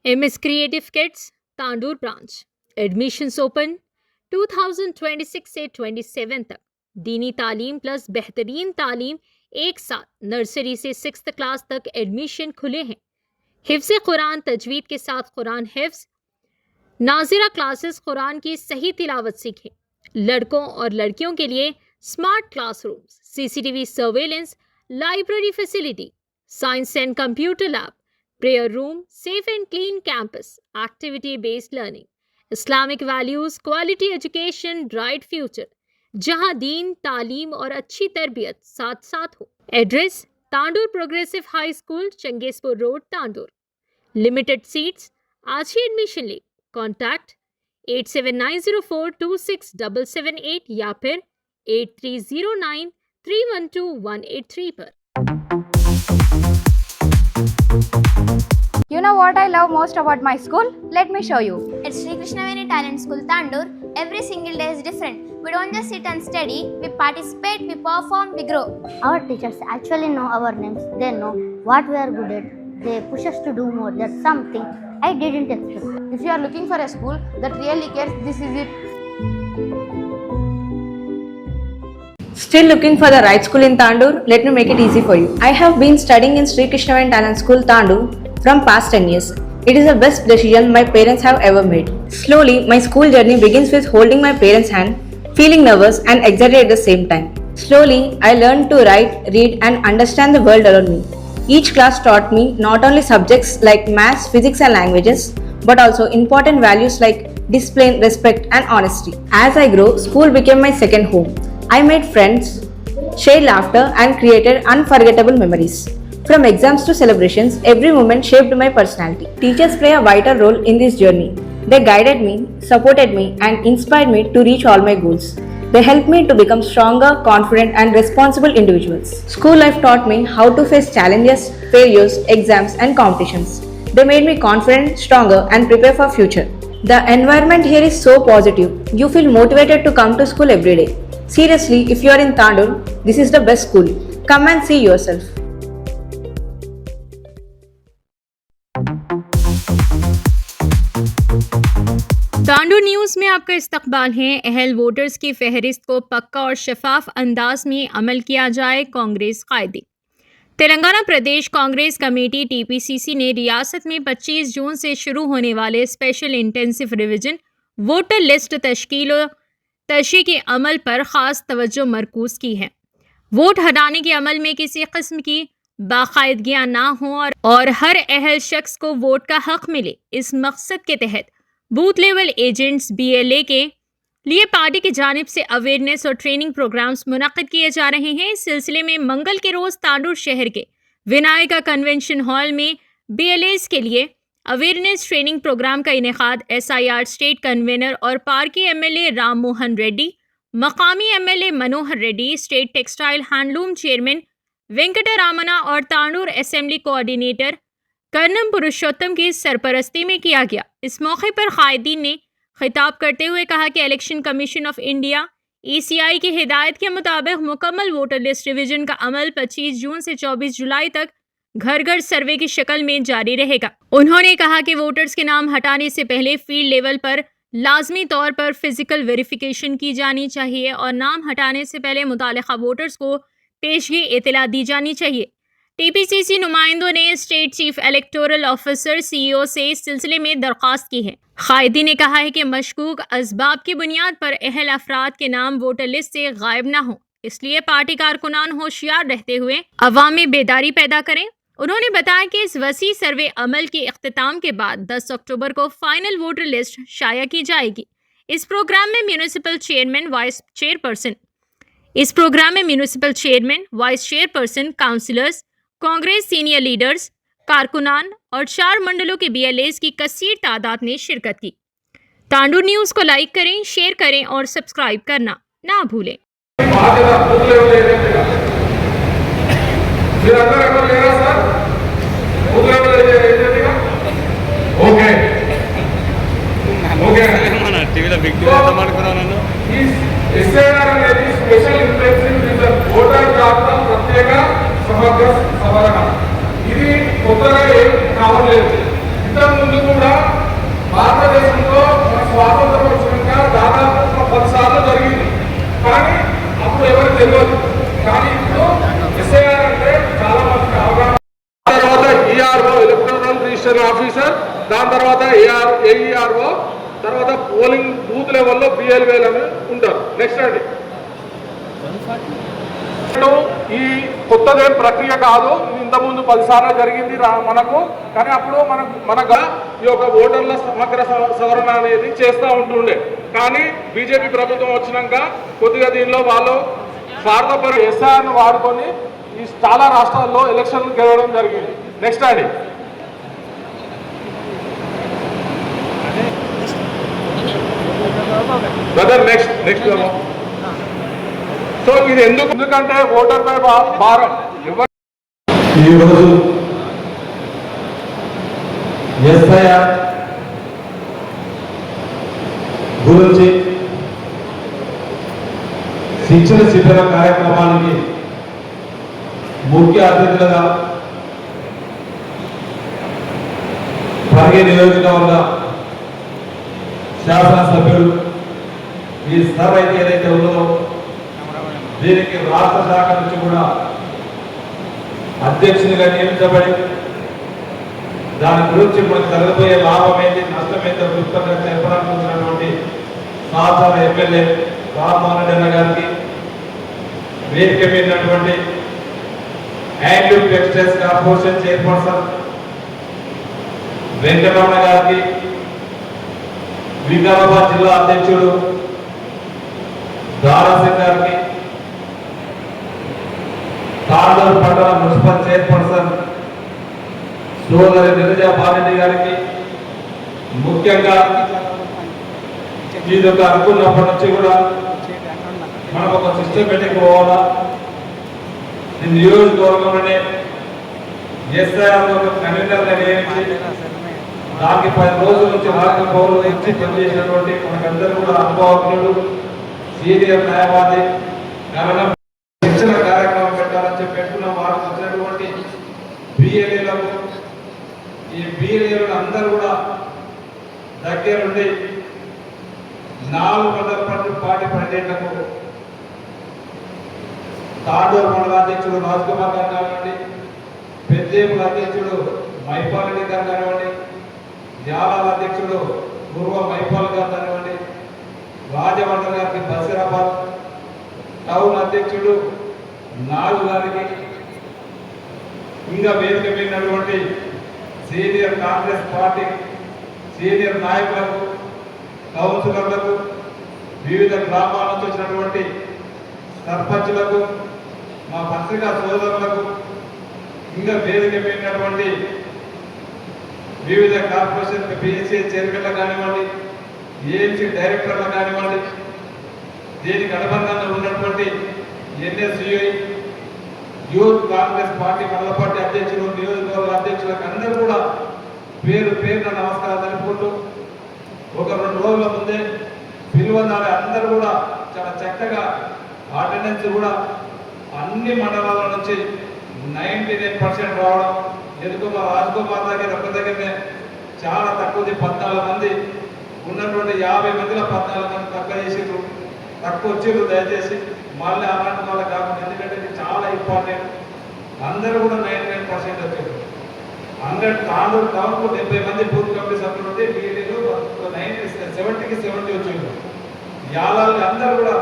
MS Creative Kids, Tandur branch. Admissions open 2026 से 27 तक। दीनी तालीम प्लस बेहतरीन तालीम एक साथ। नर्सरी से 6th क्लास तक एडमिशन खुले हैं। हिफ्ज़ कुरान तजवीद के साथ कुरान हिफ्ज़, नाजिरा क्लासेस कुरान की सही तिलावत सीखें। लड़कों और लड़कियों के लिए smart classrooms, CCTV surveillance, library facility, science and computer lab, prayer room, safe and clean campus, activity based learning, Islamic values, quality education, bright future, जहां दीन, तालीम और अच्छी तरबियत साथ साथ हो। Address Tandur progressive high school, Changezpur road, Tandur. Limited seats. आज ही एडमिशन ले। कॉन्टैक्ट 8790426778 या फिर 8309312183 पर। You know what I love most about my school? Let me show you. At Sri Krishnaveni Talent School, Tandur, every single day is different. We don't just sit and study, we participate, we perform, we grow. Our teachers actually know our names. They know what we are good at. They push us to do more. That's something I didn't expect. If you are looking for a school that really cares, this is it. Still looking for the right school in Tandur? Let me make it easy for you. I have been studying in Sri Krishnaveni Talent School, Tandur from past 10 years. It is the best decision my parents have ever made. Slowly, my school journey begins with holding my parents' hand, feeling nervous and excited at the same time. Slowly, I learned to write, read and understand the world around me. Each class taught me not only subjects like maths, physics and languages, but also important values like discipline, respect and honesty. As I grew, school became my second home. I made friends, shared laughter and created unforgettable memories. From exams to celebrations, every moment shaped my personality. Teachers play a vital role in this journey. They guided me, supported me and inspired me to reach all my goals. They helped me to become stronger, confident and responsible individuals. School life taught me how to face challenges, failures, exams and competitions. They made me confident, stronger and prepare for future. The environment here is so positive. You feel motivated to come to school every day. Seriously, if you are in Tandur, this is the best school. Come and see yourself. Tandur news में आपका इस्तकबाल है। अहल voters की फहरिस्त को पक्का और शफाफ अंदाज में अमल किया जाए, कांग्रेस कायदे। तेलंगाना प्रदेश कांग्रेस कमेटी टीपीसीसी ने रियासत में 25 जून से शुरू होने वाले special intensive revision voter list तश्कील और तशरीह के अमल पर ख़ास तवज्जो मरकूज़ की है। वोट हटाने के अमल में किसी किस्म की बाकायदगियाँ ना हों और हर अहल शख्स को वोट का हक मिले। इस मकसद के तहत बूथ लेवल एजेंट्स BLA के लिए पार्टी की जानिब से अवेयरनेस और ट्रेनिंग प्रोग्राम्स मुनक्किद किए जा रहे हैं। इस सिलसिले में मंगल के रोज़ तांडूर शहर के विनायका कन्वेंशन हॉल में BLAs के लिए अवेयरनेस ट्रेनिंग प्रोग्राम का इनेकाद SIR स्टेट कन्वेनर और पार्की MLA राम मोहन रेड्डी, मकामी MLA Manohar Reddy, state textile handloom chairman Venkataramana और तांडूर असेंबली कोऑर्डिनेटर कर्नम पुरुषोत्तम की सरपरस्ती में किया गया। इस मौके पर कायदीन ने खिताब करते हुए कहा कि election commission of India ECI की हिदायत के मुताबिक मुकम्मल वोटर लिस्ट रिवीजन का अमल 25 जून से 24 जुलाई तक घर घर सर्वे की शक्ल में जारी रहेगा। उन्होंने कहा कि वोटर्स के नाम हटाने से पहले फील्ड लेवल पर लाजमी तौर पर फिजिकल वेरिफिकेशन की जानी चाहिए और नाम हटाने से पहले मुतालिका वोटर्स को पेशगी इतला दी जानी चाहिए। टीपीसीसी नुमाइंदों ने state chief electoral officer CEO से इस सिलसिले में दरख्वास्त की है। कायदी ने कहा है कि मशकूक असबाब की बुनियाद पर अहल अफराद के नाम वोटर लिस्ट से गायब ना हो, इसलिए पार्टी कारकुनान होशियार रहते हुए अवाम में बेदारी पैदा करें। उन्होंने बताया कि इस वसी सर्वे अमल के इख्तिताम के बाद 10 अक्टूबर को फाइनल वोटर लिस्ट शाया की जाएगी। इस प्रोग्राम में municipal chairman, vice chairperson, councillors, Congress senior leaders, कारकुनान और 4 मंडलों के BLAs की कसीर तादाद ने शिरकत की। तांडूर न्यूज़ को लाइक करें, शेयर करें और सब्सक्राइब करना ना भूलें। ఇది కొత్తగా ఏం కావట్లేదు. ఇంతకు ముందు తెలియదు. కానీ ఇప్పుడు ఎస్ఐఆర్ అంటే చాలా మందికి అవగాహన. తర్వాత ఈఆర్ఓ ఎలక్టోరల్ రిజిస్టర్ ఆఫీసర్, దాని తర్వాత ఏఈఆర్ఓ, తర్వాత పోలింగ్ బూత్ లెవెల్లో బిఎల్వేలు అని ఉంటారు. నెక్స్ట్ అండి, ఈ కొత్తదేం ప్రక్రియ కాదు, ఇంతకుముందు 10 సార్లు జరిగింది మనకు. కానీ అప్పుడు మనకు ఈ యొక్క ఓటర్ల సమగ్ర సవరణ అనేది చేస్తూ ఉంటుండే. కానీ బీజేపీ ప్రభుత్వం వచ్చినాక కొద్దిగా దీనిలో వాళ్ళు స్వార్థపర ఎస్ఐఆర్ను వాడుకొని ఈ చాలా రాష్ట్రాల్లో ఎలక్షన్లు గెలవడం జరిగింది. నెక్స్ట్ అండి, బ్రదర్ నెక్స్ట్ సో ఇది ఎందుకంటే ఓటర్ పై భారం ఈరోజు ఎస్ఐఆర్ గురించి శిక్షణ శిబిర కార్యక్రమానికి ముఖ్య అతిథులుగా పరిగి నియోజకవర్గ శాసనసభ్యులు ఈ సభ అయితే ఏదైతే ఉన్నదో దీనికి రాష్ట్ర శాఖ నుంచి కూడా అధ్యక్షునిగా నియమించబడి దాని గురించి మనకు జరగబోయే లాభం ఏంటి, నష్టం ఏంటో క్లుప్తంగా చెప్పాలనుకుంటున్నటువంటి సహచార ఎమ్మెల్యే రామ్మోహన్ రెడ్డి గారికి, వేదిక మీదటువంటి handloom textiles corporation chairperson Venkataramana గారికి, వికారాబాద్ జిల్లా అధ్యక్షుడు దారాసింగ్ గారికి, తాండూరు పట్టణ మున్సిపల్ చైర్పర్సన్ సోదరి నిరజా బారెడ్డి గారికి, ముఖ్యంగా ఇది ఒక అనుకున్నప్పటి నుంచి కూడా మనం ఒక సిస్టమేటిక్ పోవాలా, ఈ నియోజకవర్గంలోనే ఎస్ఐఆర్ ఒక కన్వీనర్గా నియమించి దానికి 10 రోజుల నుంచి రాష్ట్ర పౌరులు ఇచ్చి పనిచేసినటువంటి మనకందరూ కూడా అనుభవజ్ఞుడు, సీనియర్ న్యాయవాది, శిక్షణ కార్యక్రమం పెట్టాలని చెప్పి పెట్టుకున్న వారికి వచ్చినటువంటి బిఎల్ఏలకు, ఈ బిఎల్ఏలు అందరూ కూడా దగ్గరుండి 400 పార్టీ ప్రెసిడెంట్లకు తాండూరు మండలాధ్యక్షుడు రాజ్ కుమార్ గారు కానివ్వండి, పెద్దేముల అధ్యక్షుడు మైపాల్ రెడ్డి గారు కానివ్వండి, జాలాల అధ్యక్షుడు పూర్వ మైపాల్ గారు కానివ్వండి, రాజమండ్రి గారికి బసిరాబాద్ టౌన్ అధ్యక్షుడు నాగు గారికి, ఇంకా వేదిక మీదటువంటి సీనియర్ కాంగ్రెస్ పార్టీ సీనియర్ నాయకులకు, కౌన్సిలర్లకు, వివిధ గ్రామాల నుంచి వచ్చినటువంటి సర్పంచులకు, మా పత్రికా సోదరులకు, ఇంకా వేదిక మీదటువంటి వివిధ కార్పొరేషన్ పిఎస్సీ చైర్మన్లు కానివ్వండి, ఏఎంసీ డైరెక్టర్లు కానివ్వండి, దీనికి అనుబంధంగా ఉన్నటువంటి ఎన్ఎస్యుఐ యూత్ కాంగ్రెస్ పార్టీ మండలపార్టీ అధ్యక్షులు, నియోజకవర్గ అధ్యక్షులకు అందరూ కూడా పేరు పేరున నమస్కారం తెలుపుకుంటూ, ఒక 2 రోజుల ముందే పిలువనాలి అందరూ కూడా చాలా చక్కగా అటెండెన్స్ కూడా అన్ని మండలాల నుంచి 99% రావడం. ఎందుకు మా రాజ్కుమార్ దగ్గర ఒక దగ్గరనే చాలా తక్కువది 14 మంది ఉన్నటువంటి 50 మందిలో 14 మంది తక్కువ చేసిర్రు, తక్కువ వచ్చిర్రు. దయచేసి మళ్ళీ అలాంటి వాళ్ళు కాకుండా, ఎందుకంటే ఇది చాలా ఇంపార్టెంట్. అందరూ కూడా 99% వచ్చారు. 100 తాండూరు టౌన్కు 70 మంది బూత్ కమిటీ సభ్యులు ఉంటే వీళ్ళు 70కి 70 వచ్చారు. యాలాలు అందరూ కూడా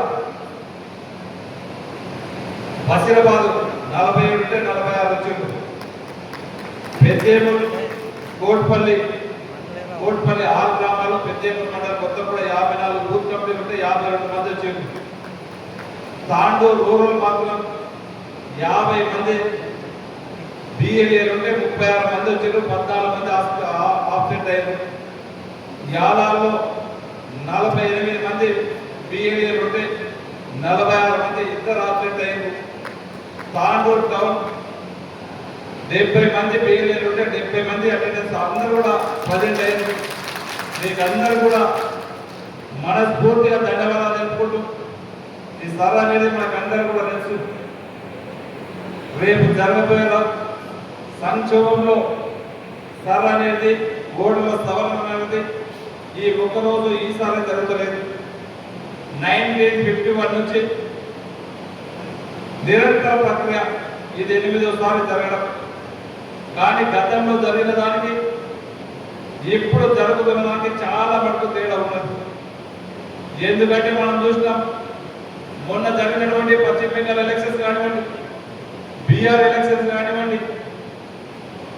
బసిరాబాద్ 47 ఉంటే 46 వచ్చారు. పెద్దేమూరు, కోట్పల్లి 6 గ్రామాలు, పెద్దేమూరు మండలం మొత్తం కూడా 54 బూత్ కమిటీలు ఉంటే 52 మంది వచ్చారు. తాండూరు రూరల్ మాత్రం 50 మంది బిఎల్ఏలు ఉంటే 36 మంది వచ్చారు, 14 మంది ఆబ్సెంట్ అయ్యారు. యాలాల్లో 48 మంది బిఎల్ఏలు ఉంటే 46 మంది ఇద్దరు ఆబ్సెంట్ అయ్యారు. తాండూరు టౌన్ 70 మంది బిఎల్ఏలు ఉంటే 70 మంది అటెండెన్స్ అందరూ కూడా ప్రజెంట్ అయ్యారు. మీకు అందరూ కూడా మనస్ఫూర్తిగా ధన్యవాదాలు తెలుపుకుంటూ, ఈ సభ అనేది మనకు అందరూ కూడా తెలుసు. రేపు జరగబోయే సంక్షోభంలో సభ అనేది ఓటుల సవరణ అనేది ఈ ఒక్కరోజు ఈసారి జరుగుతలేదు. 1951 నుంచి నిరంతర ప్రక్రియ. ఇది 8వ జరగడం. కానీ గతంలో జరిగిన దానికి ఇప్పుడు జరుగుతున్న దానికి చాలా మటుకు తేడా ఉన్నది. ఎందుకంటే మనం చూసినాం, మొన్న జరిగినటువంటి పశ్చిమ బెంగాల్ ఎలక్షన్స్ కానివ్వండి, బీహార్ ఎలక్షన్స్ కానివ్వండి,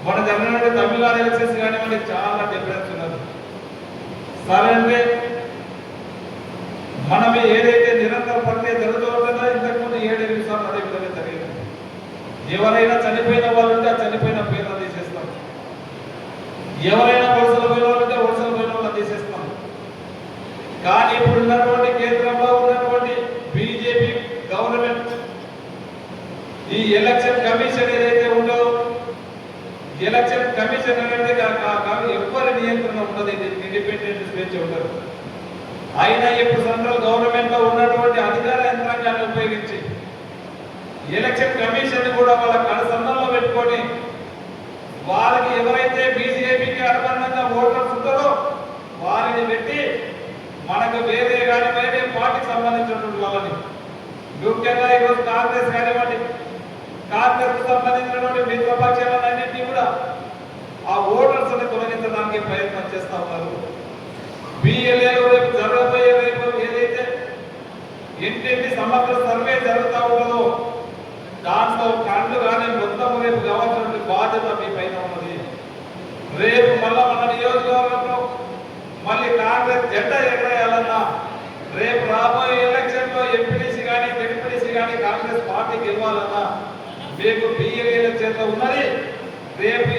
మన జరిగినటువంటి తమిళనాడు ఎలక్షన్స్ కానివ్వండి, చాలా డిఫరెన్స్ ఉన్నది. సరే అంటే మనం ఏదైతే నిరంతర ప్రక్రియ జరుగుతూ ఉంటుందో ఇంతకుముందు 7-8 సార్లు అదే విధంగా జరిగింది. ఎవరైనా చనిపోయిన వాళ్ళు ఉంటే ఆ చనిపోయిన పేర్లు తీసేస్తాం, ఎవరైనా వలసలు పోయిన వాళ్ళు ఉంటే వలసలు పోయిన వాళ్ళు తీసేస్తాం. కానీ ఇప్పుడు ఉన్నటువంటి కేంద్రంలో ఉన్నటువంటి బీజేపీ గవర్నమెంట్ ఈ ఎలక్షన్ కమిషన్ ఏదైతే ఉందో, ఎలక్షన్ కమిషన్ అనేది ఎవరి నియంత్రణ ఉన్నది, ఇండిపెండెంట్ స్వేచ్ఛ ఉండదు. అయినా ఇప్పుడు సెంట్రల్ గవర్నమెంట్ లో ఉన్నటువంటి అధికార యంత్రాంగాన్ని ఉపయోగించి ఎలక్షన్ కమిషన్ కూడా వాళ్ళ కడసంలో పెట్టుకొని వారికి ఎవరైతే బీజేపీకి అనుబంధంగా ఓటర్స్ ఉంటారో వారిని పెట్టి మనకు వేరే కానీ వేరే పార్టీకి సంబంధించినటువంటి వాళ్ళని, ముఖ్యంగా ఈరోజు కాంగ్రెస్ కానివ్వండి, కాంగ్రెస్ సంబంధించినటువంటి మిత్రపక్షాలన్నింటినీ కూడా ఆ ఓటర్స్ ని తొలగించడానికి ప్రయత్నం చేస్తా ఉన్నారు. బిఎల్ఏలో రేపు జరగబోయే ఏదైతే ఇంటింటి సమగ్ర సర్వే జరుగుతూ ఉంటుందో దాంట్లో కళ్ళు కానీ మొత్తం రేపు కావాల్సిన బాధ్యత మీ పైన ఉన్నది. రేపు మళ్ళా మన నియోజకవర్గంలో మళ్ళీ కాంగ్రెస్ జెండా ఎగరేయాలన్నా, రేపు రాబోయే ఎలక్షన్ లో ఎంపీటీసీ కానీ జెడ్పీటీసీ కానీ కాంగ్రెస్ పార్టీ గెలవాలన్నా మీకు బిఎల్ఏల చేత ఉన్నది. రేపు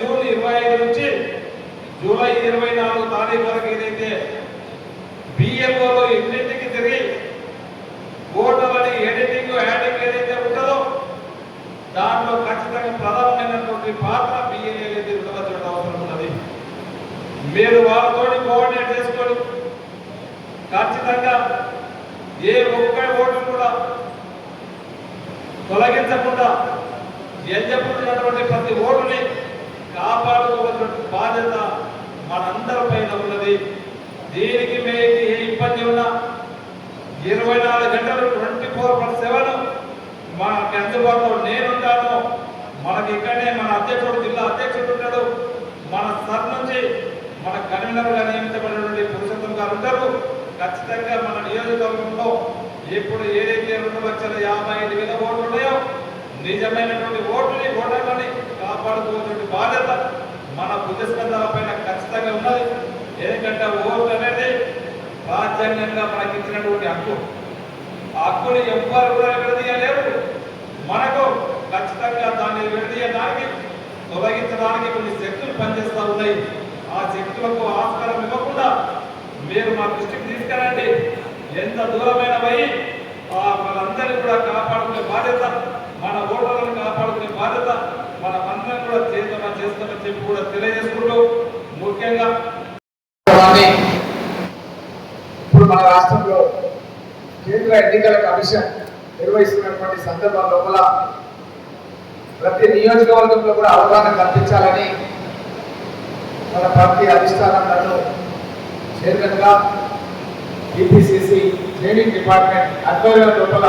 జూన్ 25 నుంచి జూలై 24 తారీఖు వరకు ఏదైతే బిఎల్ఓలో ఇంటింటికి తిరిగి ఓటర్లని ఎడిటింగ్ యాడింగ్ ఏదైతే ఉంటుందో దాంట్లో ఖచ్చితంగా ప్రధానమైనటువంటి పాత్ర బిఎల్ఏ నిర్వహించడం అవసరం ఉన్నది. మీరు వాళ్ళతో కోఆర్డినేట్ చేసుకొని ఖచ్చితంగా ఏ ఒక్క ఓటు కూడా తొలగించకుండా ఎన్నుకున్నటువంటి ప్రతి ఓటుని కాపాడుకోవాల్సిన బాధ్యత మనందరి పైన ఉన్నది. దీనికి మీకు ఏ ఇబ్బంది ఉన్నా 24 గంటలు 24/7 మనకి అందుబాటులో నేనుంటాను. మనకి ఇక్కడనే మన అధ్యక్షుడు, జిల్లా అధ్యక్షుడు ఉంటాడు, మన సర్ నుంచి మన కన్వీనర్గా నియమించబడినటువంటి పురుషోత్తం గారు ఉంటారు. ఖచ్చితంగా మన నియోజకవర్గంలో ఇప్పుడు ఏదైతే 2,55,000 ఓట్లు ఉన్నాయో నిజమైనటువంటి ఓటర్లని కాపాడుకోవాల్సిన బాధ్యత మన భుజస్కంధాల పైన ఖచ్చితంగా ఉన్నది. ఎందుకంటే ఓటు అనేది రాజ్యాంగంగా మనకి ఇచ్చినటువంటి హక్కు. ఆ హక్కుని ఎవ్వరు కూడా విడదీయలేరు. మనకు ఖచ్చితంగా దాన్ని విడదీయడానికి, తొలగించడానికి కొన్ని శక్తులు పనిచేస్తూ ఉన్నాయి. ఆ శక్తులకు ఆస్కారం ఇవ్వకుండా మీరు మా దృష్టికి తీసుకురండి. ఎంత దూరమైన పోయి వాళ్ళందరినీ కూడా కాపాడుకునే బాధ్యత, మన ఓటర్లను కాపాడుకునే బాధ్యత మన అందరం కూడా చేస్తామని చెప్పి కూడా తెలియజేసుకుంటూ, ముఖ్యంగా ఇప్పుడు మన రాష్ట్రంలో కేంద్ర ఎన్నికల కమిషన్ నిర్వహిస్తున్నటువంటి సందర్భం లోపల ప్రతి నియోజకవర్గంలో కూడా అవగాహన కల్పించాలని మన పార్టీ అధిష్టానం నన్ను చైర్మన్గా ఈపీసీసీ ట్రైనింగ్ డిపార్ట్మెంట్ ఆధ్వర్యం లోపల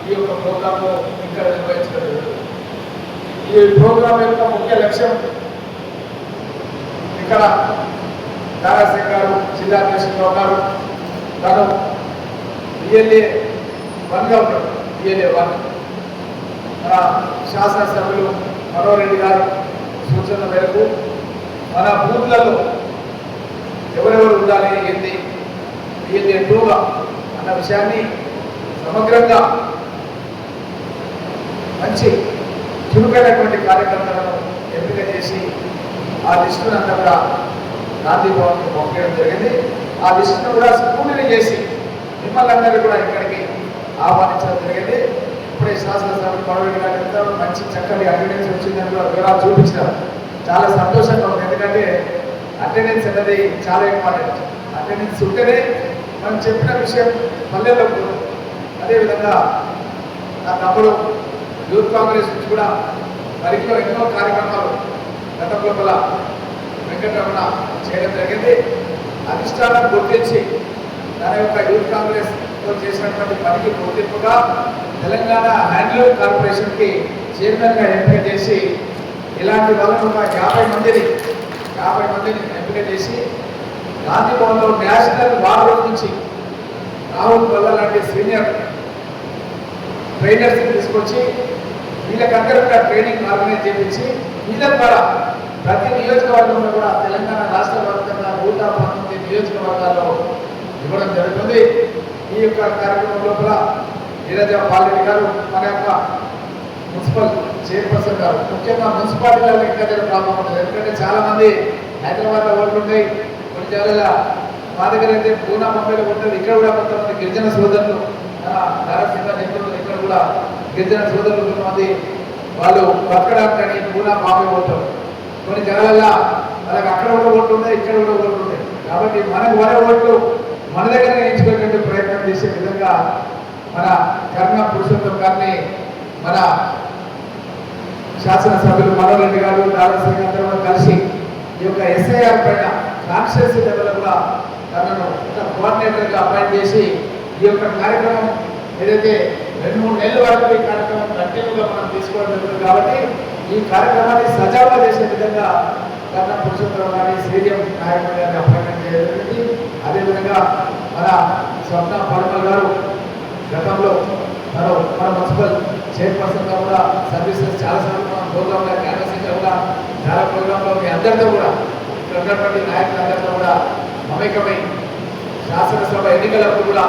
ఈ యొక్క ప్రోగ్రాంను ఇక్కడ నిర్వహించడం జరుగుతుంది. ఈ ప్రోగ్రాం యొక్క ముఖ్య లక్ష్యం ఇక్కడ దారాసింగ్ గారు జిల్లా అధ్యక్షులుగా ఉన్నారు. తను బిఎల్ఏ 1గా ఉంటాడు. బిఎల్ఏ 1 మన శాసనసభ్యులు మనోరెడ్డి గారు సూచన మేరకు మన బూత్లలో ఎవరెవరు ఉండాలి, ఏంటి బిఎల్ఏ 2గా అన్న విషయాన్ని సమగ్రంగా మంచి చురుకైనటువంటి కార్యకర్తలను ఎంపిక చేసి ఆ లిస్టును అంతా కూడా గాంధీ భవన్కి పంపించడం జరిగింది. ఆ లిస్టును కూడా స్కూల్ని చేసి మిమ్మల్ని అందరినీ కూడా ఇక్కడికి ఆహ్వానించడం జరిగింది. ఇప్పుడే శాసనసభ్యులు మనోరెడ్డి గారు చెప్తారు, మంచి చక్కటి అటెండెన్స్ వచ్చిందని కూడా వివరాలు చూపించినారు. చాలా సంతోషంగా ఉంది. ఎందుకంటే అటెండెన్స్ అనేది చాలా ఇంపార్టెంట్. అటెండెన్స్ ఉంటేనే మనం చెప్పిన విషయం పల్లెల్లో. అదేవిధంగా నా తమ్ముడు యూత్ కాంగ్రెస్ నుంచి కూడా మరిలో ఎన్నో కార్యక్రమాలు గత లోపల వెంకటరమణ చేయడం జరిగింది. అధిష్టానం గుర్తించి తన యొక్క యూత్ కాంగ్రెస్ చేసినటువంటి పనికి గుర్తింపుగా తెలంగాణ హ్యాండ్లూమ్ కార్పొరేషన్కి చైర్మన్గా ఎంపిక చేసి ఇలాంటి వాళ్ళను ఒక 50 మందిని ఎంపిక చేసి గాంధీ భవన్లో నేషనల్ వార్ రూమ్ నుంచి రాహుల్ వల్ల లాంటి సీనియర్ ట్రైనర్స్ని తీసుకొచ్చి వీళ్ళకందరూ కూడా ట్రైనింగ్ ఆర్గనైజ్ చేయించి వీళ్ళ ద్వారా ప్రతి నియోజకవర్గంలో కూడా తెలంగాణ రాష్ట్ర వ్యాప్తంగా 119 నియోజకవర్గాల్లో ఇవ్వడం జరుగుతుంది. ఈ యొక్క కార్యక్రమం లోపల నీరజ పాలరెడ్డి గారు మన యొక్క మున్సిపల్ చైర్పర్సన్ గారు ముఖ్యంగా మున్సిపాలిటీలలో ఇంకా ప్రాబ్లం ఉంటుంది. ఎందుకంటే చాలామంది హైదరాబాద్లో ఓట్లు ఉంటాయి, కొన్ని జిల్లాల మా దగ్గర అయితే పూనా ముంబైలో ఉంటుంది. ఇక్కడ కూడా కొంతమంది గిరిజన సోదరులు నారాసింహ నిపుణులు ఇక్కడ కూడా గిరిజన సోదరులు కొంతమంది వాళ్ళు బతకడానికి కానీ పూనా బాంబే ఓట్లు కొన్ని జిల్లాల వాళ్ళకి అక్కడ కూడా ఓట్లు ఉన్నాయి, ఇక్కడ కూడా ఓట్లు ఉంటాయి. కాబట్టి మనకు వరే ఓట్లు మన దగ్గర ఎంచుకునేటువంటి ప్రయత్నం చేసే విధంగా మన కర్ణ పురుషోత్తం గారిని మన శాసనసభ్యులు మనోహర్ రెడ్డి గారు దాదాపు అందరూ కలిసి ఈ యొక్క ఎస్ఐఆర్ పైన కాన్స్టిట్యూన్సీ లెవెల్ కూడా తనను కోఆర్డినేటర్గా అపాయింట్ చేసి ఈ యొక్క కార్యక్రమం ఏదైతే 2-3 నెలల వరకు ఈ కార్యక్రమం కంటిన్యూగా మనం తీసుకోవడం జరుగుతుంది. కాబట్టి ఈ కార్యక్రమాన్ని సజావుగా చేసే విధంగా కర్ణ పురుషోత్తరం గారి శ్రీజం నాయకుడు గారిని అపాయింట్మెంట్ చేయడం జరిగింది. అదేవిధంగా మన స్వప్న పడమల్ గారు గతంలో మన మున్సిపల్ చైర్పర్సన్గా కూడా సర్వీసెస్ చాలాసార్లు మన ప్రోగ్రాంలో క్యాన్వసింగ్లో కూడా చాలా ప్రోగ్రాంలో మీ అందరితో కూడా ఇక్కడ ఉన్నటువంటి నాయకులందరితో కూడా మమేకమై శాసనసభ ఎన్నికలప్పుడు కూడా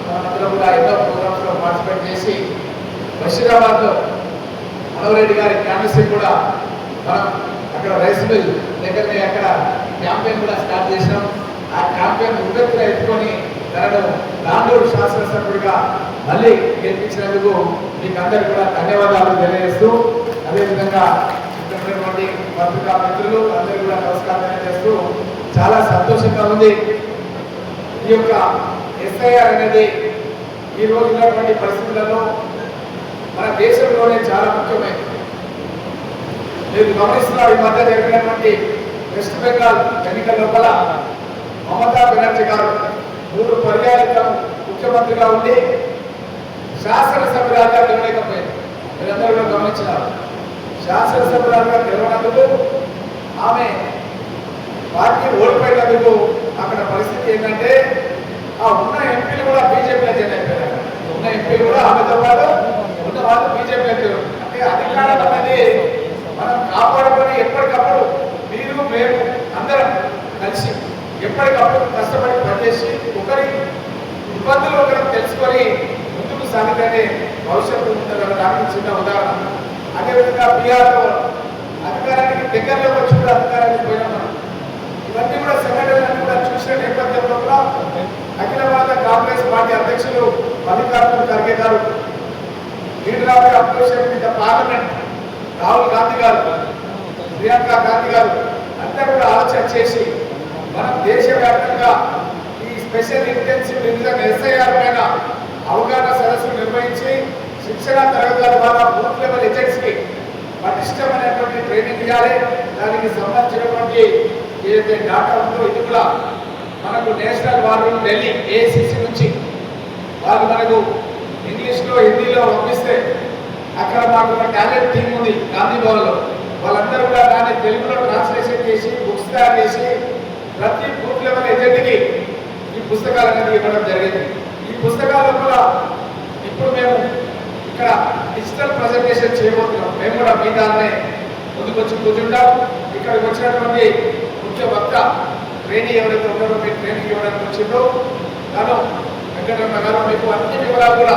మనందరూ కూడా ఎన్నో ప్రోగ్రామ్స్లో పార్టిసిపేట్ చేసి బషీరాబాద్లో మనోహర్ రెడ్డి గారి క్యాన్వసింగ్ కూడా మనం అక్కడ రైస్ మిల్ దగ్గరనే అక్కడ క్యాంపెయిన్ కూడా స్టార్ట్ చేసినాం. ఆ క్యాంపెయిన్ ఉవ్వెత్తున ఎత్తుకొని తనను తాండూరు శాసనసభ్యుడిగా మళ్ళీ గెలిపించినందుకు మీకు అందరికీ కూడా ధన్యవాదాలు తెలియజేస్తూ అదేవిధంగా ఇక్కడున్నటువంటి పత్రికా మిత్రులు అందరికీ కూడా నమస్కారం తెలియజేస్తూ చాలా సంతోషంగా ఉంది. ఈ యొక్క ఎస్ఐఆర్ అనేది ఈ రోజు ఉన్నటువంటి పరిస్థితులలో మన దేశంలోనే చాలా ముఖ్యమైనది. మీరు గమనిస్తున్నారు, ఈ మధ్య జరిగినటువంటి వెస్ట్ బెంగాల్ ఎన్నికల లోపల మమతా బెనర్జీ గారు 3 పర్యాయాలు ముఖ్యమంత్రిగా ఉండి శాసనసభ్యురాలుగా గెలవలేకపోయింది. మీరందరూ కూడా గమనించినారు. శాసనసభ్యురాలుగా గెలవనందుకు ఆమె పార్టీ ఓడిపోయినందుకు అక్కడ పరిస్థితి ఏంటంటే ఆ ఉన్న ఎంపీలు కూడా బీజేపీలో జాయిన్ అయిపోయారు. ఉన్న ఎంపీలు కూడా ఆమెతో పాటు ఉన్న వాళ్ళు బీజేపీలో చేరు. అంటే అధికారం అనేది మనం కాపాడుకొని ఎప్పటికప్పుడు మీరు మేము అందరం కలిసి ఎప్పటికప్పుడు కష్టపడి పనిచేసి ఒకరి ఇబ్బందులు ఒకరికి తెలుసుకొని ముందుకు సాగితేనే భవిష్యత్తు ఉంటుందనడానికి చిన్న ఉదాహరణ. అదేవిధంగా బీహార్లో అధికారానికి దగ్గరలోకి వచ్చి కూడా అధికారానికి పోయినాం మనం. ఇవన్నీ కూడా సంఘటనలు కూడా చూసిన నేపథ్యంలో కూడా అఖిల భారత కాంగ్రెస్ పార్టీ అధ్యక్షులు మల్లికార్జున ఖర్గే గారు, leader of the opposition in the parliament Rahul Gandhi గారు, ప్రియాంక గాంధీ గారు అంతా కూడా ఆలోచన చేసి మనం దేశవ్యాప్తంగా ఈ స్పెషల్ ఇంటెన్సివ్ రివిజన్ ఎస్ఐఆర్ పైన అవగాహన సదస్సులు నిర్వహించి శిక్షణ తరగతుల ద్వారా బూత్ లెవెల్ ఏజెంట్స్కి పటిష్టమైనటువంటి ట్రైనింగ్ ఇవ్వాలి. దానికి సంబంధించినటువంటి ఏదైతే డాటా ఉందో ఇది కూడా మనకు national war room Delhi AICC నుంచి వాళ్ళు మనకు ఇంగ్లీష్లో హిందీలో పంపిస్తే అక్కడ మాకు ఒక టాలెంట్ టీం ఉంది గాంధీ భవన్లో. వాళ్ళందరూ కూడా దాన్ని తెలుగులో ట్రాన్స్లేషన్ చేసి బుక్స్ తయారు చేసి ప్రతి బూత్ లెవెల్ ఏజెంట్కి ఈ పుస్తకాలు అనేది ఇవ్వడం జరిగింది. ఈ పుస్తకాల కూడా ఇప్పుడు మేము ఇక్కడ డిజిటల్ ప్రజెంటేషన్ చేయబోతున్నాం. మేము కూడా మీ దాన్నే ముందుకు వచ్చి కూర్చుంటాం. ఇక్కడికి వచ్చినటువంటి ముఖ్య వక్త ట్రైనీ ఎవరైతే ఉన్నారో మీకు ట్రైనింగ్ ఇవ్వడానికి వచ్చిందో తను వెంకటరమణ గారు మీకు అన్ని వివరాలు కూడా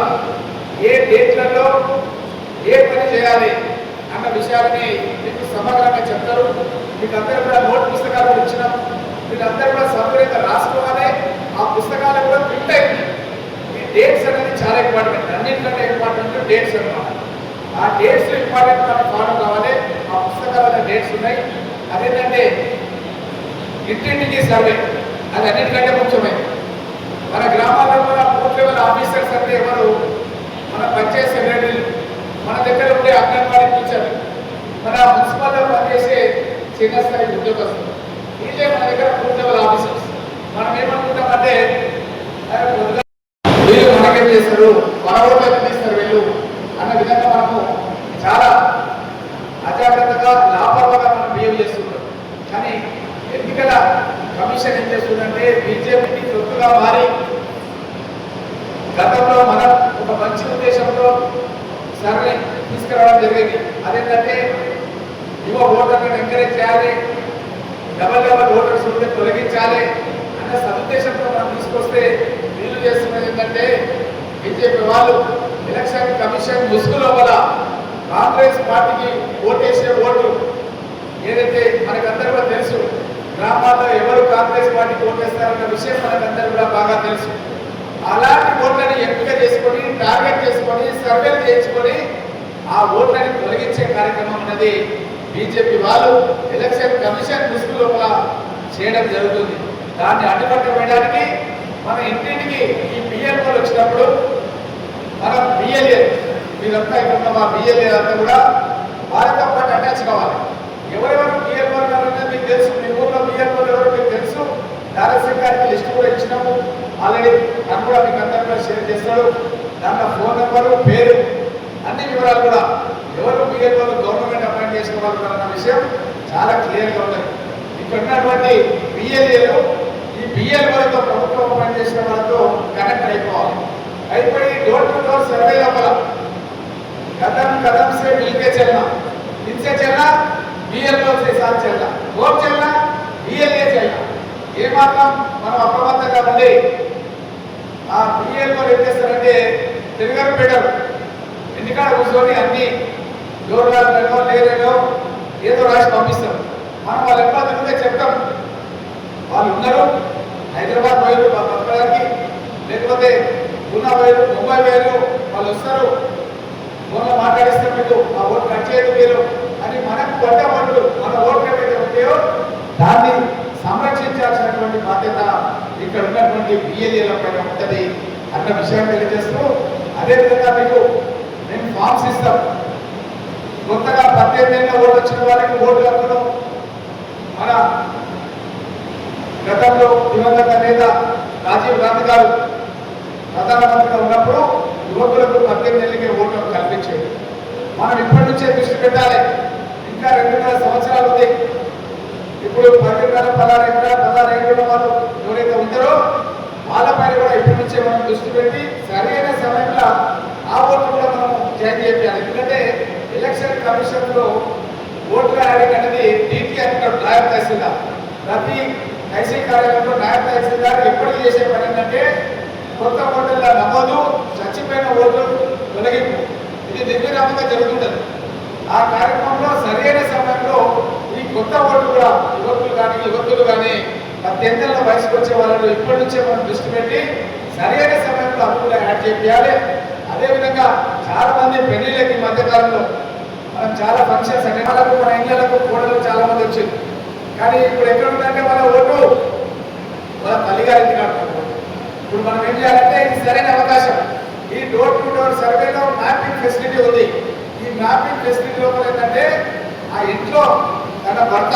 ఏ డేట్లలో ఏ పని చేయాలి అన్న విషయాలని మీకు సమగ్రంగా చెప్తారు. మీకు అందరూ కూడా నోట్ పుస్తకాలు ఇచ్చినాం. వీళ్ళందరూ కూడా సౌకర్యంగా రాసుకోవాలి. ఆ పుస్తకాలు కూడా ప్రింట్ అయింది. ఈ డేట్స్ అనేది చాలా ఇంపార్టెంట్. అన్నింటికంటే ఇంపార్టెంట్ డేట్స్ అన్నమాట. ఆ డేట్స్ ఇంపార్టెంట్ మనకు ఫాలో కావాలి. ఆ పుస్తకాల డేట్స్ ఉన్నాయి. అదేంటంటే ఇంటింటికి సర్వే, అది అన్నిటికంటే ముఖ్యమైనది. మన గ్రామాల్లో కూడా బూత్ లెవెల్ ఆఫీసర్స్ అంటే ఎవరు? మన పంచాయత్ సెక్రటరీలు, మన దగ్గర ఉండే అంగన్వాడీ టీచర్లు, మన మున్సిపాల్లో పనిచేసే చిన్న స్థాయి ఉద్యోగస్తులు, వీళ్ళే మన దగ్గర బూత్ లెవెల్ ఆఫీసర్స్. మనం ఏమనుకుంటామంటే వీళ్ళు మన బిహేవ్ చేస్తారు, మన ఓట్లను తీస్తారు వీళ్ళు అన్న విధంగా మనము చాలా అజాగ్రత్తగా లాపర్వాగా మనం బిహేవ్ చేస్తున్నాం. కానీ ఎన్నికల కమిషన్ ఏం చేస్తుందంటే బీజేపీకి తొత్తుగా మారి గతంలో మనం ఒక మంచి ఉద్దేశంతో సర్వే తీసుకురావడం జరిగింది. అదేంటంటే యువ ఓటర్లను ఎంకరేజ్ చేయాలి, డబల్ ఓటర్స్ ఉంటే తొలగించాలి అన్న సదుద్దేశంతో మనం తీసుకొస్తే వీళ్ళు చేస్తున్నది ఏంటంటే బీజేపీ వాళ్ళు ఎలక్షన్ కమిషన్ ముసుగు లోపల కాంగ్రెస్ పార్టీకి ఓటేసే ఓటు ఏదైతే మనకందరూ కూడా తెలుసు, గ్రామాల్లో ఎవరు కాంగ్రెస్ పార్టీకి ఓటేస్తారన్న విషయం మనకందరూ కూడా బాగా తెలుసు. అలాంటి ఓట్లని ఎంపిక చేసుకొని టార్గెట్ చేసుకొని సర్వేలు చేయించుకొని ఆ ఓట్లని తొలగించే కార్యక్రమం అనేది బీజేపీ వాళ్ళు ఎలక్షన్ కమిషన్ ముసుగు లోపల చేయడం జరుగుతుంది. దాన్ని అడ్డుకట్ట వేయడానికి మన ఇంటింటికి ఈ బిఎల్ఓలు వచ్చినప్పుడు మన బిఎల్ఏ మీరంతా ఇక్కడ మా బిఎల్ఏ అంతా కూడా వాళ్ళతో పాటు అటాచ్ కావాలి. ఎవరెవరు బిఎల్ఓ మీకు తెలుసు, మీ ఊళ్ళో బిఎల్ఓలు ఎవరు మీకు తెలుసు. దారసింగ్ గారికి లిస్టు కూడా ఇచ్చినాము ఆల్రెడీ, అది కూడా మీకు అందరూ కూడా షేర్ చేస్తాడు. దాంట్లో ఫోన్ నెంబరు, పేరు, అన్ని వివరాలు కూడా ఎవరు బిఎల్ఓలు గవర్నమెంట్ అపాయింట్ చేసిన వాళ్ళు అన్న విషయం చాలా క్లియర్గా ఉన్నది. ఇక్కడ ఉన్నటువంటి బిఎల్ఏలు ఈ బిఎల్ఓలతో ప్రభుత్వం అపాయింట్ చేసిన వాళ్ళతో కనెక్ట్ అయిపోవాలి. అయిపోయి డోర్ టు డోర్ సర్వే లోపల कदम कदम से मिलके चलना, इनसे चलना, बीएलओ से साथ चलना, और चलना बीएलए चलना. ये मात्रम మనం అప్రమత్తంగా ఉండి ఆ బిఎల్ఓ ఏం చేస్తారంటే తిరగరు పెట్టరు, ఎన్నికల కూర్చొని అన్ని దూరాలను లేరేనో ఏదో రాసి పంపిస్తారు. మనం వాళ్ళు ఎట్లా తిరిగితే చెప్తాం, వాళ్ళు ఉన్నారు హైదరాబాద్ పోయారు బతకడానికి, లేకపోతే పూనా పోయారు, ముంబై పోయారు, వాళ్ళు వస్తారు ఫోన్లో మాట్లాడిస్తారు, మీకు ఆ ఓటు కట్ చేయదు మీరు అని మనకు కొత్త ఓట్లు మన ఓట్లు ఏవైతే ఉంటాయో దాన్ని సంరక్షించాల్సినటువంటి బాధ్యత ఇక్కడ ఉన్నటువంటి బిఎల్ఏల పైన ఉంటుంది అన్న విషయం తెలియజేస్తూ, అదేవిధంగా మీకు మేము ఫామ్స్ ఇస్తాం. కొత్తగా 18 ఏళ్ళ ఓటు వచ్చిన వాళ్ళకి ఓటు హక్కును మన గతంలో దివంగత నేత రాజీవ్ గాంధీ గారు ప్రధానమంత్రిగా ఉన్నప్పుడు యువకులకు 18 ఏళ్ళకే ఓటు కల్పించేది. మనం ఇప్పటి నుంచే దృష్టి పెట్టాలి. ఇంకా 2.5 సంవత్సరాలు ఉంది. ఇప్పుడు 16 ఏళ్ళ వాళ్ళు ఎవరైతే ఉంటారో వాళ్ళపైన కూడా ఇప్పటి నుంచే మనం దృష్టి పెట్టి సరైన సమయంలో ఆ ఓట్లు కూడా మనం జాయిన్ చేయాలి. ఎందుకంటే ఎలక్షన్ కమిషన్లో ఓట్ల యాడింగ్ అనేది డీటీ అంటారు నాయబ్ తహసీల్దార్. ప్రతి తహసీల్ కార్యాలయంలో నాయబ్ తహసీల్దార్ ఎప్పటికీ చేసే పని ఏంటంటే కొత్త ఓటర్ల నమోదు, చచ్చిపోయిన ఓట్లు తొలగింపు, ఇది నిర్విరామంగా జరుగుతుంటుంది. ఆ కార్యక్రమంలో సరైన సమయంలో ఈ కొత్త ఓట్లు కూడా యువకులు కానీ 18 ఏళ్ళ వయసుకు వచ్చే వాళ్ళలో ఇప్పటి నుంచే మనం దృష్టి పెట్టి సరైన సమయంలో అప్పులు యాడ్ చేయాలి. అదేవిధంగా చాలా మంది పెళ్లిళ్ళకి మధ్యకాలంలో మనం చాలా ఫంక్షన్స్ అంటే వాళ్ళకు మన ఇళ్లకు కోడలు చాలా మంది వచ్చింది. కానీ ఇప్పుడు ఎక్కడ ఉందంటే వాళ్ళ ఓటు వాళ్ళ తల్లిగారింటి కాకుండా ఇప్పుడు మనం ఏం చేయాలంటే ఇది సరైన అవకాశం. ఈ డోర్ టు డోర్ సర్వేలో మ్యాపింగ్ ఫెసిలిటీ ఉంది. ఈ మ్యాపింగ్ ఫెసిలిటీ లోపల ఏంటంటే ఆ ఇంట్లో తన భర్త,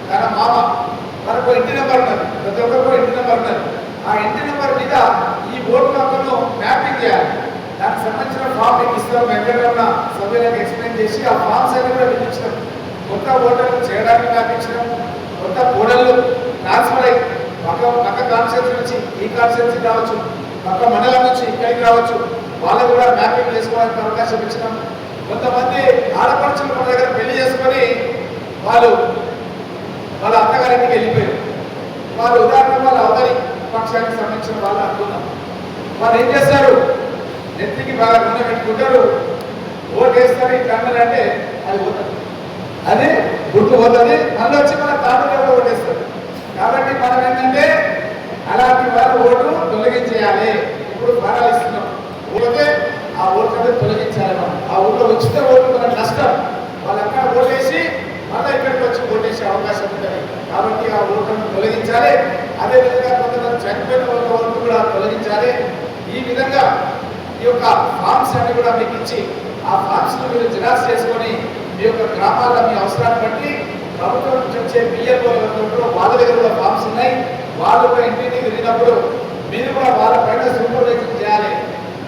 తన మామ, మనకు ఇంటి నెంబర్ ఉన్నది, ప్రతి ఒక్కరికి ఇంటి నెంబర్ ఉన్నది. ఆ ఇంటి నెంబర్ మీద ఈ ఓటు హక్కును మ్యాపింగ్ చేయాలి. దానికి సంబంధించిన ఫామ్ మీకు ఇస్తాం, వెంకటరమణ సభ్యులకు ఎక్స్ప్లెయిన్ చేసి ఆ ఫామ్స్ అన్ని కూడా విధించడం, కొత్త ఓటర్లు చేయడానికి వ్యాపించడం, కొత్త కోడళ్ళు ట్రాన్స్ఫర్ అయ్యి పక్క కాన్స్టిట్యూన్సీ నుంచి ఈ కాన్స్టిట్యూన్సీ రావచ్చు, పక్క మండలం నుంచి ఇక్కడికి రావచ్చు, వాళ్ళకు కూడా మ్యాపింగ్ చేసుకోవడానికి అవకాశం ఇచ్చినాం. కొంతమంది ఆడపడుచులు మన దగ్గర పెళ్లి చేసుకొని వాళ్ళ అత్తగారింటికి వెళ్ళిపోయారు. వాళ్ళు ఉదాహరణ వాళ్ళ అవతలి పక్షానికి సంబంధించిన వాళ్ళు అనుకున్నాం. వాళ్ళు ఏం చేస్తారు, నెత్తికి బాగా నూనె పెట్టుకుంటారు, ఓటు వేస్తారు, కన్నారంటే అది పోతుంది, అది గుర్తు పోతుంది, మళ్ళీ వచ్చి మన తాతలో కూడా ఓటేస్తారు. కాబట్టి మనం ఏంటంటే అలాంటి వాళ్ళ ఓటు తొలగించేయాలి. ఇప్పుడు ఫారాలు ఇస్తున్నాం, ఓటే ఆ ఓట్లను తొలగించాలి. మనం ఆ ఊళ్ళో ఉచిత ఓటు మన నష్టం, వాళ్ళు అక్కడ ఓటేసి మళ్ళీ ఇక్కడికి వచ్చి ఓటేసే అవకాశం ఉంటుంది. కాబట్టి ఆ ఓట్లను తొలగించాలి. అదేవిధంగా కొంతమంది చనిపోయిన వాళ్ళ ఓట్లు కూడా తొలగించాలి. ఈ విధంగా ఈ యొక్క ఫామ్స్ అన్ని కూడా మీకు ఇచ్చి ఆ ఫామ్స్ మీరు జిరాక్స్ చేసుకొని మీ యొక్క గ్రామాల్లో మీ అవసరాన్ని బట్టి ప్రభుత్వం నుంచి వచ్చే బిఎల్ఓ వాళ్ళ దగ్గర కూడా ఫామ్స్ ఉన్నాయి. వాళ్ళు కూడా ఇంటికి వెళ్ళినప్పుడు మీరు కూడా వాళ్ళ పైన సూపర్వైజన్ చేయాలి.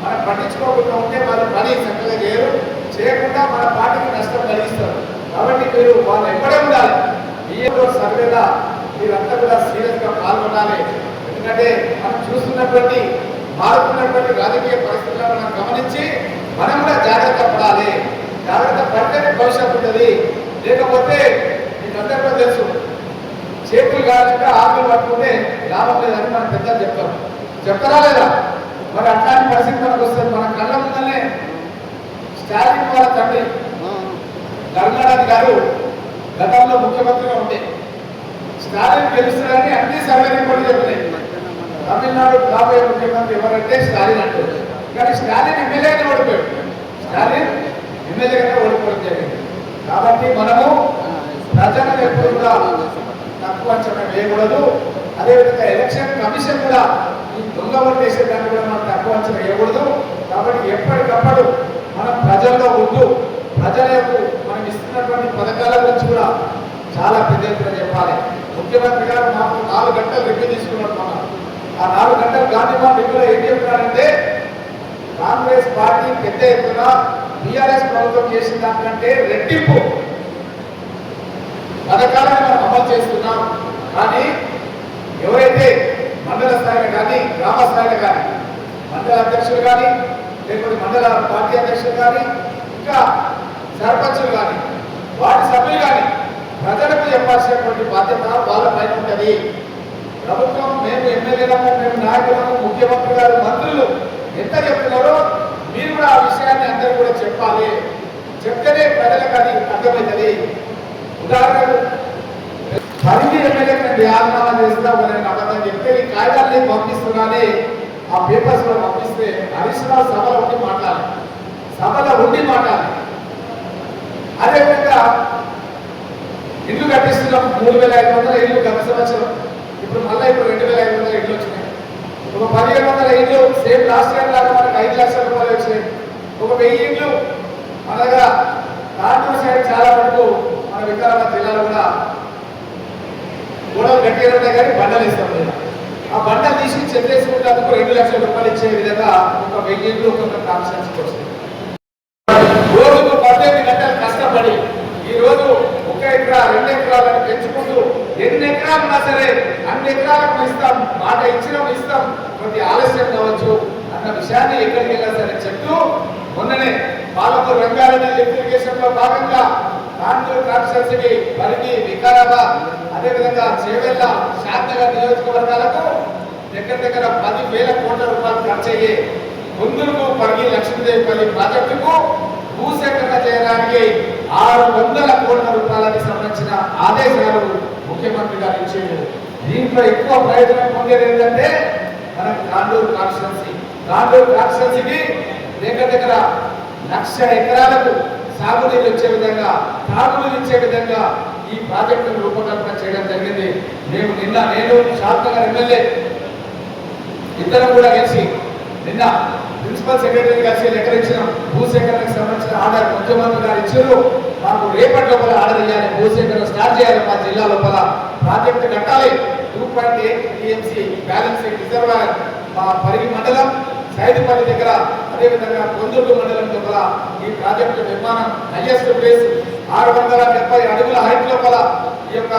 మనం పట్టించుకోకుండా ఉంటే వాళ్ళు పని చక్కగా చేయరు, చేయకుండా మన పార్టీకి నష్టం కలిగిస్తారు. కాబట్టి మీరు వాళ్ళు ఎక్కడే ఉండాలి. బిఏలో సర్వేలా మీరంతా కూడా సీరియస్గా పాల్గొనాలి. ఎందుకంటే మనం చూస్తున్నటువంటి మారుతున్నటువంటి రాజకీయ పరిస్థితులను మనం గమనించి మనం కూడా జాగ్రత్త పడాలి. జాగ్రత్త పడితేనే భవిష్యత్తు ఉంటుంది. లేకపోతే మీకు అందరికీ తెలుసు, చేతులు కాకుండా ఆకులు పట్టుకుంటే లాభం లేదని మనం పెద్దలు చెప్తారా లేదా? మరి అట్లాంటి పరిస్థితి మనకు వస్తుంది. మన కళ్ళ ముందనే స్టాలిన్ వాళ్ళ తండ్రి కరుణానిధి గారు గతంలో ముఖ్యమంత్రిగా ఉంటే స్టాలిన్ గెలుస్తారని అన్ని సర్వే రిపోర్ట్లు చెప్పినాయి. తమిళనాడు కాబోయే ముఖ్యమంత్రి ఎవరంటే స్టాలిన్ అంటారు. కానీ స్టాలిన్ ఎమ్మెల్యేగా ఓడిపోయాడు. స్టాలిన్ ఎమ్మెల్యేగా ఓడిపోవడం జరిగింది. కాబట్టి మనము ప్రజలను ఎక్కువగా తక్కువ అంచనా వేయకూడదు. అదేవిధంగా ఎలక్షన్ కమిషన్ కూడా ఈ దొంగ ఓటు వేసేదాన్ని కూడా మనం తక్కువ అంచనా వేయకూడదు. కాబట్టి ఎప్పటికప్పుడు మనం ప్రజల్లో ఉంటూ ప్రజలకు మనం ఇస్తున్నటువంటి పథకాల గురించి కూడా చాలా పెద్ద ఎత్తున చెప్పాలి. ముఖ్యమంత్రి గారు మాకు 4 గంటలు రివ్యూ తీసుకున్నాం. ఆ 4 గంటలు గాంధీ మా రివ్యూలో ఏం చెప్తున్నారంటే, కాంగ్రెస్ పార్టీ పెద్ద ఎత్తున బీఆర్ఎస్ ప్రభుత్వం చేసిన దానికంటే రెట్టింపు పథకాలను మనం అమలు చేస్తున్నాం. కానీ ఎవరైతే మండల స్థాయిలో కానీ గ్రామ స్థాయిలో కానీ మండల అధ్యక్షులు కానీ లేకపోతే మండల పార్టీ అధ్యక్షులు కానీ ఇంకా సర్పంచులు కానీ వార్డు సభ్యులు కానీ ప్రజలకు చెప్పాల్సినటువంటి బాధ్యత వాళ్ళ పైన ఉంటుంది. ప్రభుత్వం మేము ఎమ్మెల్యేలము, మేము నాయకులము, ముఖ్యమంత్రి గారు, మంత్రులు ఎంత చెప్తున్నారో మీరు కూడా ఆ విషయాన్ని అందరూ కూడా చెప్పాలి. చెప్తేనే ప్రజలకు అది అర్థమవుతుంది. ఉదాహరణకు పరిధి ఎమ్మెల్యేకి నేను రాజీనామా చేస్తాం అని అబద్ధం చెప్తే ఈ కాగితాన్ని పంపిస్తున్నానే ఆ పేపర్స్ లో పంపిస్తే హరీష్ రావు సభలో ఉండి మాట్లాడాలి. అదేవిధంగా ఇల్లు కట్టిస్తున్నాం. 3,500 ఇల్లు గత సంవత్సరం, ఇప్పుడు 2,500 ఇల్లు వచ్చినాయి. ఒక 1,700 ఇల్లు సేమ్ లాస్ట్ ఇయర్ లాగా మనకు 5 లక్షల రూపాయలు వచ్చినాయి. ఒక 1000 ఇల్లు మన దగ్గర తాండూరు సైడ్ చాలా వరకు మన వికారాబాద్ జిల్లాలో కూడా గోడలు గట్టిగా ఉంటాయి కానీ బండలు ఇస్తాం. ఆ బండలు తీసి చెత్తేసుకుంటేందుకు 2 లక్షల రూపాయలు ఇచ్చే విధంగా ఒక 1000 ఇల్లు ఒక్కొక్క కాన్స్టిట్యూన్సీకి వస్తుంది. రోజుకు 18 గంటలు కష్టపడి ఈ రోజు 1 ఎకరా 2 ఎకరాలను పెంచుకుంటూ ఎన్ని ఎకరాలు ఉన్నా సరే అన్ని ఎకరాలకు ఇస్తాం, మాట ఇచ్చినాం ఇస్తాం, కొద్ది ఆలస్యం కావచ్చు అన్న విషయాన్ని ఎక్కడికి వెళ్ళినా సరే చెప్తూ మొన్ననే పాలమూరు రంగారెడ్డి ఎలక్ట్రిఫికేషన్ లో భాగంగా తాండూరు కాన్స్టిట్యూన్సీకి పరిగి వికారాబాద్ అదేవిధంగా చేవెళ్ళ శాంతనగర్ నియోజకవర్గాలకు దగ్గర 10,000 కోట్ల రూపాయలు ఖర్చు అయ్యే ముందుకు పరిగి లక్ష్మీదేవిపల్లి ప్రాజెక్టుకు భూసేకరణ చేయడానికి 600 కోట్ల రూపాయలకు సంబంధించిన ఆదేశాలు ముఖ్యమంత్రి గారు ఇచ్చారు. దీంట్లో ఎక్కువ ప్రయోజనం పొందేది ఏంటంటే మనకు తాండూరు కాన్స్టిట్యూన్సీకి దగ్గర 1,00,000 ఎకరాలకు సాగునీరు వచ్చే విధంగా, తాగునీరు ఇచ్చే విధంగా ఈ ప్రాజెక్టును రూపకల్పన చేయడం జరిగింది. నేను శాంతనగర్ ఎమ్మెల్యే ఇద్దరం కూడా కలిసి నిన్న ప్రిన్సిపల్ సెక్రటరీ కలిసి లెటర్ ఇచ్చినాం. భూసేకరణకు సంబంధించిన ఆర్డర్ ముఖ్యమంత్రి గారు ఇచ్చారు. మాకు రేపటి లోపల ఆర్డర్ ఇవ్వాలి, భూసేకరణ స్టార్ట్ చేయాలి. మా జిల్లా లోపల ప్రాజెక్టు కట్టాలి. 2.8 టీఎంసీ బ్యాలెన్స్ రిజర్వాయర్ మా పరిగి మండలం సైదుపల్లి దగ్గర, అదేవిధంగా కొందూరు మండలం లోపల ఈ ప్రాజెక్టు నిర్మాణం హైయెస్ట్ ప్లేస్ 670 అడుగుల హైట్ లోపల ఈ యొక్క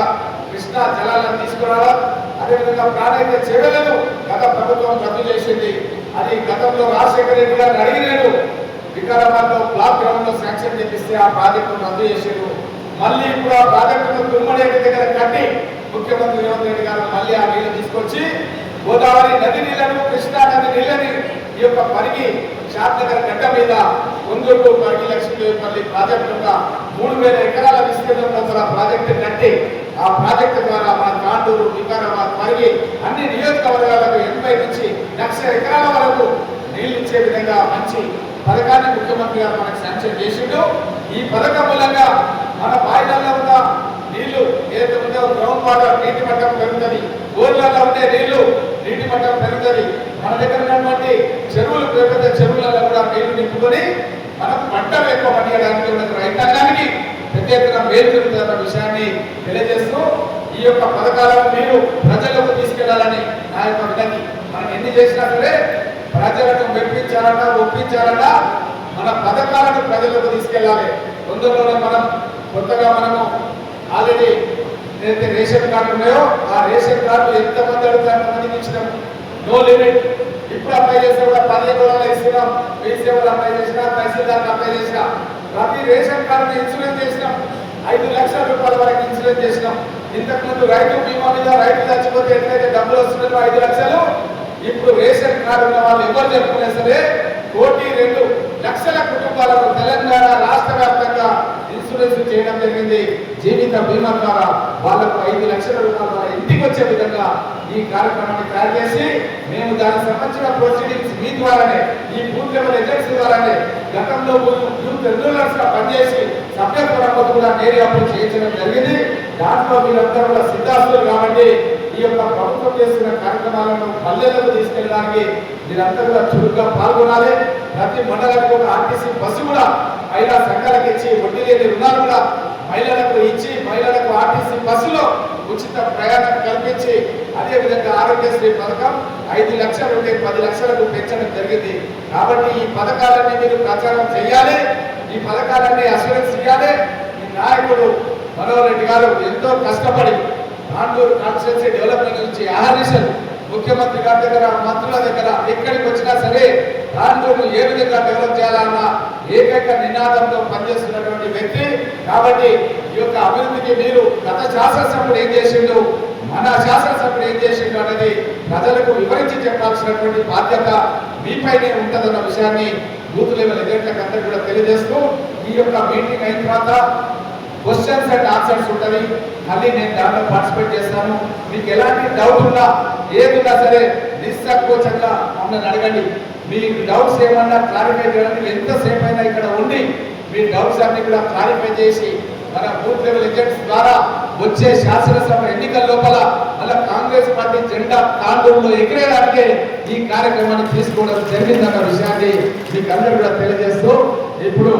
కృష్ణా జలాలను తీసుకురావడం. అదేవిధంగా ప్రాణాయిత చెరువులను గత ప్రభుత్వం రద్దు చేసింది. అది గతంలో రాజశేఖర రెడ్డి గారిని అడిగినాడు. వికారాబాద్ లో బ్లాక్ గ్రౌండ్ లో శాంక్షన్ చేపిస్తే ఆ ప్రాజెక్టును రద్దు చేసారు. మళ్ళీ ఇప్పుడు ఆ ప్రాజెక్టును తుమ్మడేటి దగ్గర కట్టి ముఖ్యమంత్రి రేవంత్ రెడ్డి గారు మళ్ళీ ఆ నీళ్లు తీసుకొచ్చి గోదావరి నది నీళ్లను, కృష్ణా నది నీళ్ళని ఈ యొక్క పరిగి శాంతనగర్ గడ్డ మీద కొందూరు పరిగి లక్ష్మీదేవిపల్లి ప్రాజెక్టు 3,000 ఎకరాల విస్తీర్ణంలో కూడా ప్రాజెక్టు కట్టి ఆ ప్రాజెక్టు ద్వారా మన తాండూరు, వికారాబాద్, పరిగి అన్ని నియోజకవర్గాలకు 80 నుంచి 1,00,000 ఎకరాల వరకు నీళ్లు ఇచ్చే విధంగా మంచి పథకాన్ని ముఖ్యమంత్రి గారు మనకు శాంక్షన్ చేసిండు. ఈ పథకం మూలంగా మన బాయిలలో ఉన్న నీళ్లు ఏదైతే ఉందో గ్రౌండ్ వాటర్ నీటి మట్టం పెరుగుతుంది, బోర్లలో ఉండే నీటి మట్టం పెరుగుతుంది. మన దగ్గర ఉన్నటువంటి చెరువులు, పెద్ద చెరువులలో కూడా నీళ్లు నింపుకొని మనం పంటలు ఎక్కువ పండించడానికి రైతాంగానికి పెద్ద ఎత్తున మేలు జరుగుతున్న విషయాన్ని తెలియజేస్తూ ఈ యొక్క పథకాలను మీరు ప్రజలకు తీసుకెళ్లాలని నా యొక్క వినతి. మనం ఎన్ని చేసినా సరే ప్రజలను మెప్పించాలన్నా ఒప్పించాలన్నా మన పథకాలను ప్రజలకు తీసుకెళ్ళాలి. తొందరలోనే కొత్తగా మనము ఆల్రెడీ ఏదైతే రేషన్ కార్డు ఉన్నాయో ఆ రేషన్ కార్డు ఎంతమంది అడిగితే అంతమందికి ఇచ్చినాం. No limit. ఇప్పుడు అప్లై చేస్తే కూడా 15 రోజులు ఇస్తున్నాం. మీ సేవలు అప్లై చేసినా, తహసీల్దార్కి అప్లై చేసినా ప్రతి రేషన్ కార్డుని ఇన్సూరెన్స్ చేసినాం. 5 లక్షల రూపాయల వరకు ఇన్సూరెన్స్ చేసినాం. ఇంతకుముందు రైతు బీమా మీద రైతు చచ్చిపోతే ఎట్లయితే డబ్బులు వస్తున్నాయో 5 లక్షలు, ఇప్పుడు రేషన్ కార్డు ఉన్న వాళ్ళు ఎవరు చెప్పుకున్నా సరే 1,02,00,000 కుటుంబాలకు తెలంగాణ రాష్ట్ర వ్యాప్తంగా ఇన్సూరెన్స్ చేయడం జరిగింది. జీవిత బీమా ద్వారా వాళ్లకు 5 లక్షల రూపాయల వాళ్ళ ఇంటికి వచ్చే విధంగా ఈ కార్యక్రమాన్ని తయారు చేసి మేము దానికి సంబంధించిన ప్రొసీడింగ్స్ మీ ద్వారానే, ఈ బూత్ లెవెల్ ఏజెన్సీ ద్వారానే గతంలో యూత్ రెగ్యులర్స్ గా పనిచేసి సభ్యత్వ నమోదు కూడా నేరే అప్పుడు చేయించడం జరిగింది. దాంట్లో మీరందరూ కూడా సిద్ధాస్తులు కాబట్టి ఈ యొక్క ప్రభుత్వం చేస్తున్న కార్యక్రమాలను పల్లెలకు తీసుకెళ్ళడానికి మీరంతా కూడా చురుగ్గా పాల్గొనాలి. ప్రతి మండలానికి ఒక ఆర్టీసీ బస్సు కూడా మహిళా సంఘాలకు ఇచ్చి, వడ్డీ లేని రుణాలు కూడా మహిళలకు ఇచ్చి, మహిళలకు ఆర్టీసీ బస్సులో ఉచిత ప్రయాణం కల్పించి, అదేవిధంగా ఆరోగ్యశ్రీ పథకం 5 లక్షల నుండి 10 లక్షలకు పెంచడం జరిగింది. కాబట్టి ఈ పథకాలన్నీ మీరు ప్రచారం చేయాలి. ఈ పథకాలన్నీ అష్యూరెన్స్ ఇవ్వాలి. ఈ నాయకుడు మనోహర్ రెడ్డి గారు ఎంతో కష్టపడి తాండూరు కాన్స్టిట్యున్సీ డెవలప్మెంట్ నుంచి ఆహర్నిశలు ముఖ్యమంత్రి గారి దగ్గర, మంత్రుల దగ్గర ఎక్కడికి వచ్చినా సరే తాండూరు ఏ విధంగా డెవలప్ చేయాలన్న ఏకైక నినాదంతో పనిచేస్తున్నటువంటి వ్యక్తి. కాబట్టి ఈ యొక్క అభివృద్ధికి మీరు గత శాసనసభ్యుడు ఏం చేసిండు, మన శాసనసభ్యుడు ఏం చేసిండు అనేది ప్రజలకు వివరించి చెప్పాల్సినటువంటి బాధ్యత మీపైనే ఉంటుందన్న విషయాన్ని బూత్ లెవెల్ ఏజెంట్లకు అందరికీ కూడా తెలియజేస్తూ, ఈ యొక్క మీటింగ్ అయిన తర్వాత క్వశ్చన్స్ అండ్ ఆన్సర్స్ ఉంటుంది. మళ్ళీ నేను దాంట్లో పార్టిసిపేట్ చేస్తాను. మీకు ఎలాంటి డౌట్ ఉన్నా, ఏదున్నా సరే నిస్సంకోచంగా మమ్మల్ని అడగండి. మీ డౌట్స్ ఏమన్నా క్లారిఫై చేయడానికి ఎంతసేపు అయినా ఇక్కడ ఉండి మీ డౌట్స్ అన్ని కూడా క్లారిఫై చేసి మన బూత్ లెవెల్ ఏజెంట్స్ ద్వారా వచ్చే శాసనసభ ఎన్నికల లోపల మళ్ళీ కాంగ్రెస్ పార్టీ జెండా తాండూరులో ఎగిరేదానికే ఈ కార్యక్రమాన్ని తీసుకోవడం జరిగిందన్న విషయాన్ని మీకు అందరూ కూడా తెలియజేస్తూ ఇప్పుడు